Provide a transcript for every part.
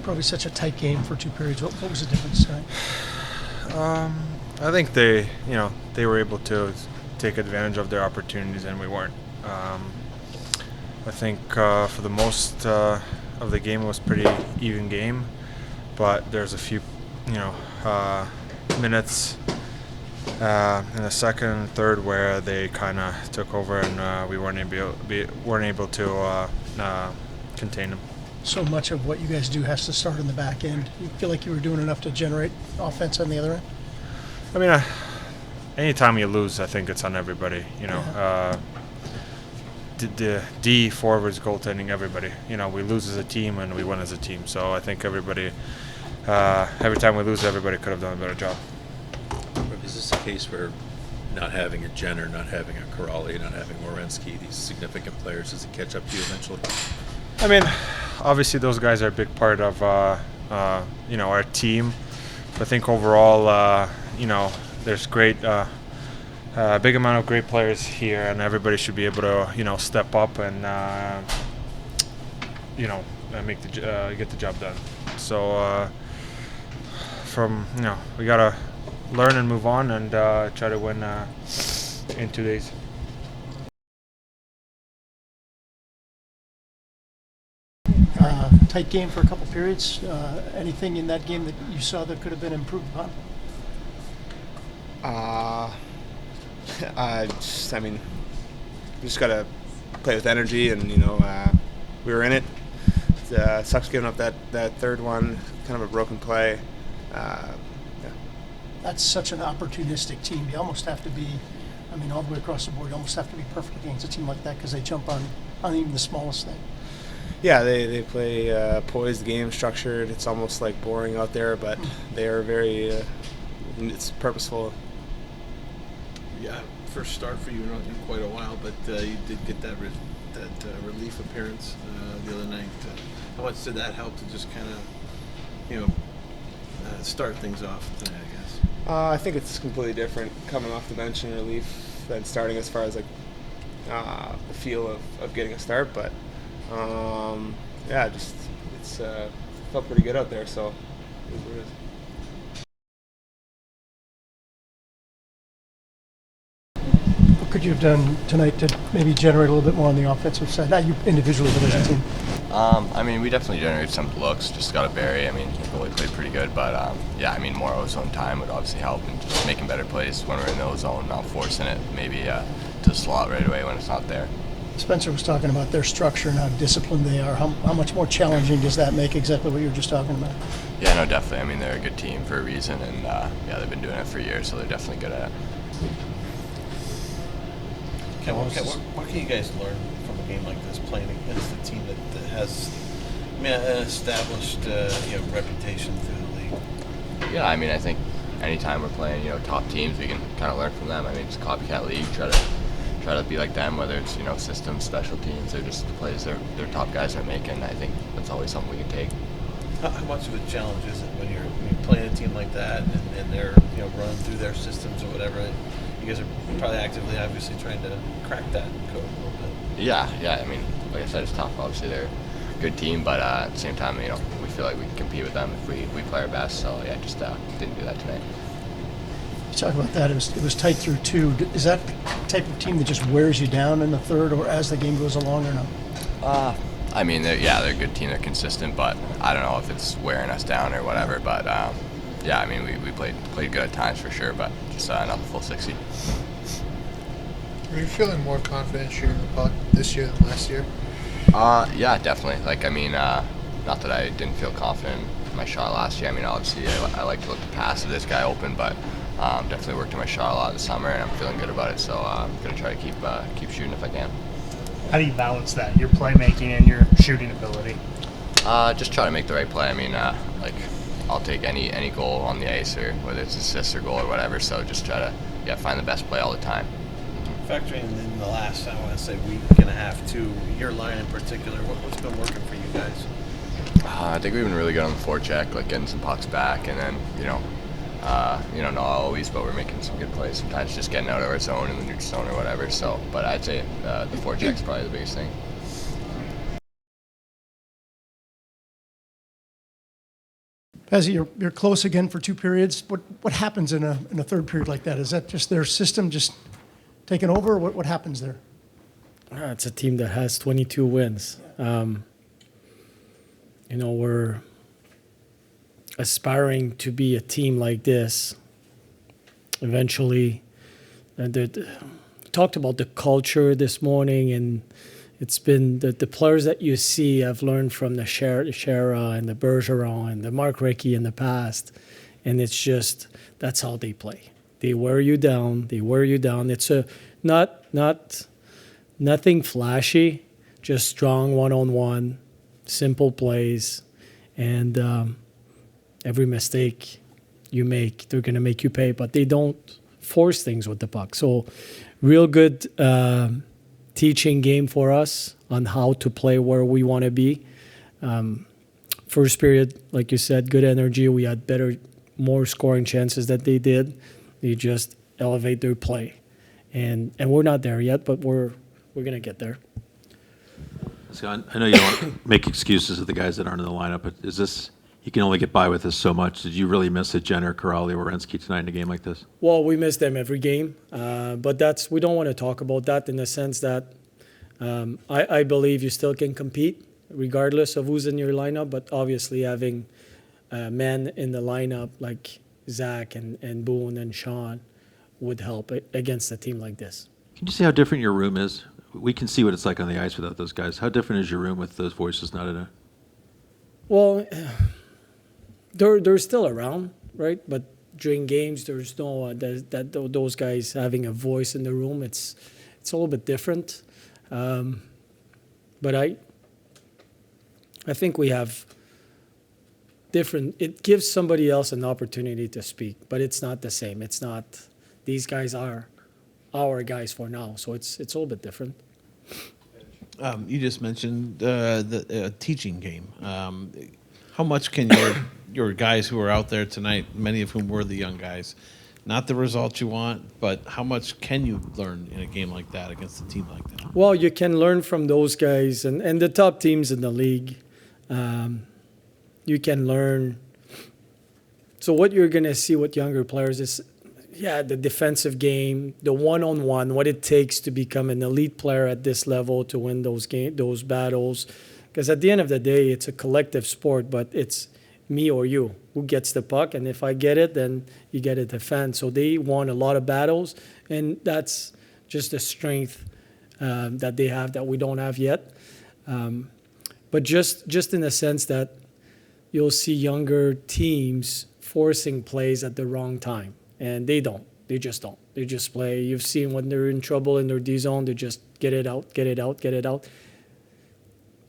probably such a tight game for 2 periods. What was the difference tonight? I think they were able to take advantage of their opportunities, and we weren't. I think for the most of the game, it was pretty even game, but there's a few, minutes in the second and third where they kind of took over, and we weren't able to contain them. So much of what you guys do has to start in the back end. You feel like you were doing enough to generate offense on the other end? I mean, anytime you lose, I think it's on everybody. The D forwards, goaltending, everybody. We lose as a team and we win as a team. So I think everybody, every time we lose, everybody could have done a better job. Is this a case where not having a Jenner, not having a Corrali, not having Werenski, these significant players, does it catch up to you eventually? I mean, obviously those guys are a big part of our team. I think overall, there's great. A big amount of great players here, and everybody should be able to, step up and, get the job done. So, we gotta learn and move on and try to win in 2 days. Tight game for a couple periods. Anything in that game that you saw that could have been improved upon? We just gotta play with energy, and we were in it. Sucks giving up that third one, kind of a broken play. That's such an opportunistic team. You almost have to be, all the way across the board, you almost have to be perfect against a team like that because they jump on even the smallest thing. Yeah, they play poised game, structured. It's almost like boring out there, but they are very. It's purposeful. Yeah, first start for you in quite a while, but you did get that relief appearance the other night. How much did that help to just kind of, start things off tonight, I guess? I think it's completely different coming off the bench in relief than starting, as far as the feel of getting a start. But it's felt pretty good out there. So it is what it is. What could you have done tonight to maybe generate a little bit more on the offensive side? Not you individually, but as a team. We definitely generated some looks. Just got to bury. The goalie played pretty good, but more ozone time would obviously help, and just making better plays when we're in the ozone, not forcing it maybe to the slot right away when it's not there. Spencer was talking about their structure and how disciplined they are. How much more challenging does that make? Exactly what you were just talking about. Yeah, no, definitely. They're a good team for a reason, and they've been doing it for years, so they're definitely good at it. What can you guys learn from a game like this, playing against a team that has an established reputation through the league? Yeah, I think anytime we're playing top teams, we can kind of learn from them. It's a copycat league. Try to be like them, whether it's systems, special teams, or just the plays their top guys are making. I think that's always something we can take. How much of a challenge is it when you're playing a team like that and they're running through their systems or whatever? You guys are probably actively, obviously, trying to crack that code a little bit. Yeah. Like I said, it's tough. Obviously, they're a good team, but at the same time, we feel like we can compete with them if we play our best. So yeah, just didn't do that tonight. You talk about that. It was tight through 2. Is that the type of team that just wears you down in the third, or as the game goes along, or no? They're a good team. They're consistent, but I don't know if it's wearing us down or whatever. But we played good at times for sure, but just not the full 60. Are you feeling more confident shooting the puck this year than last year? Yeah, definitely. Not that I didn't feel confident in my shot last year. Obviously, I like to look to pass to this guy open, but definitely worked on my shot a lot this summer, and I'm feeling good about it. So I'm gonna try to keep shooting if I can. How do you balance that, your playmaking and your shooting ability? Just try to make the right play. I'll take any goal on the ice, or whether it's assist or goal or whatever. So just try to find the best play all the time. Factoring in the last, I want to say, week and a half, too, your line in particular, what's been working for you guys? I think we've been really good on the forecheck, getting some pucks back, and then not always, but we're making some good plays. Sometimes just getting out of our zone in the neutral zone or whatever. So, but I'd say the forecheck's probably the biggest thing. Pazzi, you're close again for 2 periods. What happens in a third period like that? Is that just their system just taking over? Or what happens there? It's a team that has 22 wins. We're aspiring to be a team like this. Eventually, talked about the culture this morning, and it's been the players that you see I've learned from the Shara and the Bergeron and the Mark Recchi in the past, and it's just that's how they play. They wear you down. It's nothing flashy, just strong one-on-one, simple plays, and every mistake you make, they're going to make you pay, but they don't force things with the puck. So real good teaching game for us on how to play where we want to be. First period, like you said, good energy. We had more scoring chances that they did. They just elevate their play. And we're not there yet, but we're going to get there. Scott, I know you don't make excuses of the guys that aren't in the lineup, but is this, you can only get by with this so much. Did you really miss a Jenner, Corrali, or Werenski tonight in a game like this? Well, we miss them every game, but we don't want to talk about that in the sense that I believe you still can compete regardless of who's in your lineup, but obviously having men in the lineup like Zach and Boone and Sean would help against a team like this. Can you see how different your room is? We can see what it's like on the ice without those guys. How different is your room with those voices not in it? Well, they're still around, right? But during games, there's no those guys having a voice in the room. It's a little bit different. But I think we have different. It gives somebody else an opportunity to speak, but it's not the same. It's not. These guys are our guys for now, so it's a little bit different. You just mentioned the teaching game. How much can your guys who are out there tonight, many of whom were the young guys, not the results you want, but how much can you learn in a game like that against a team like that? Well, you can learn from those guys and the top teams in the league. You can learn. So what you're going to see with younger players is, the defensive game, the one-on-one, what it takes to become an elite player at this level to win those battles. Because at the end of the day, it's a collective sport, but it's me or you who gets the puck. And if I get it, then you get to defend. So they won a lot of battles, and that's just a strength that they have that we don't have yet. But just in the sense that you'll see younger teams forcing plays at the wrong time. And they don't. They just don't. They just play. You've seen when they're in trouble in their D zone, they just get it out.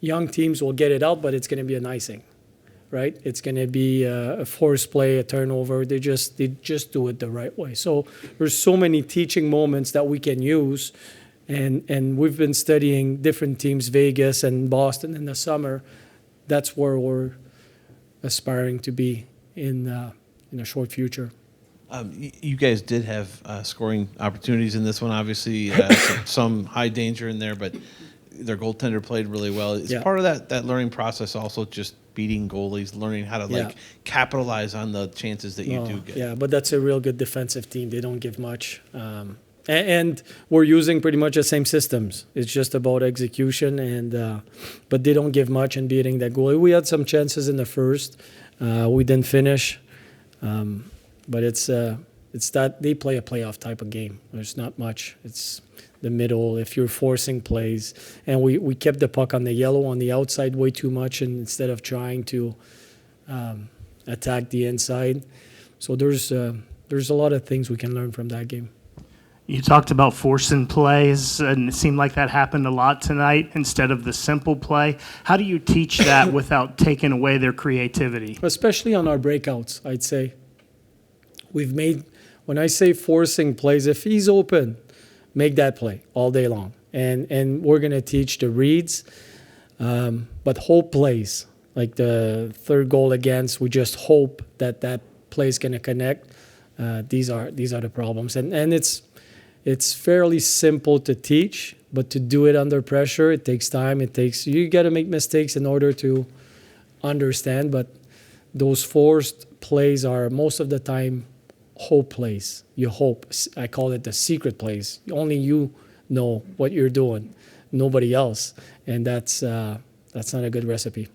Young teams will get it out, but it's going to be an icing, right? It's going to be a forced play, a turnover. They just do it the right way. So there's so many teaching moments that we can use, and we've been studying different teams, Vegas and Boston in the summer. That's where we're aspiring to be in a short future. You guys did have scoring opportunities in this one, obviously. Some high danger in there, but their goaltender played really well. Is part of that learning process also just beating goalies, learning how to capitalize on the chances that you do get? Yeah, but that's a real good defensive team. They don't give much. And we're using pretty much the same systems. It's just about execution, but they don't give much in beating that goalie. We had some chances in the first. We didn't finish. But it's that they play a playoff type of game. There's not much. It's the middle. If you're forcing plays, and we kept the puck on the yellow on the outside way too much, and instead of trying to attack the inside, so there's a lot of things we can learn from that game. You talked about forcing plays, and it seemed like that happened a lot tonight instead of the simple play. How do you teach that without taking away their creativity? Especially on our breakouts, I'd say. When I say forcing plays, if he's open, make that play all day long. And we're going to teach the reads, but hope plays. Like the third goal against, we just hope that play is going to connect. These are the problems. And it's fairly simple to teach, but to do it under pressure, it takes time. You got to make mistakes in order to understand, but those forced plays are most of the time hope plays. You hope. I call it the secret plays. Only you know what you're doing, nobody else, and that's not a good recipe.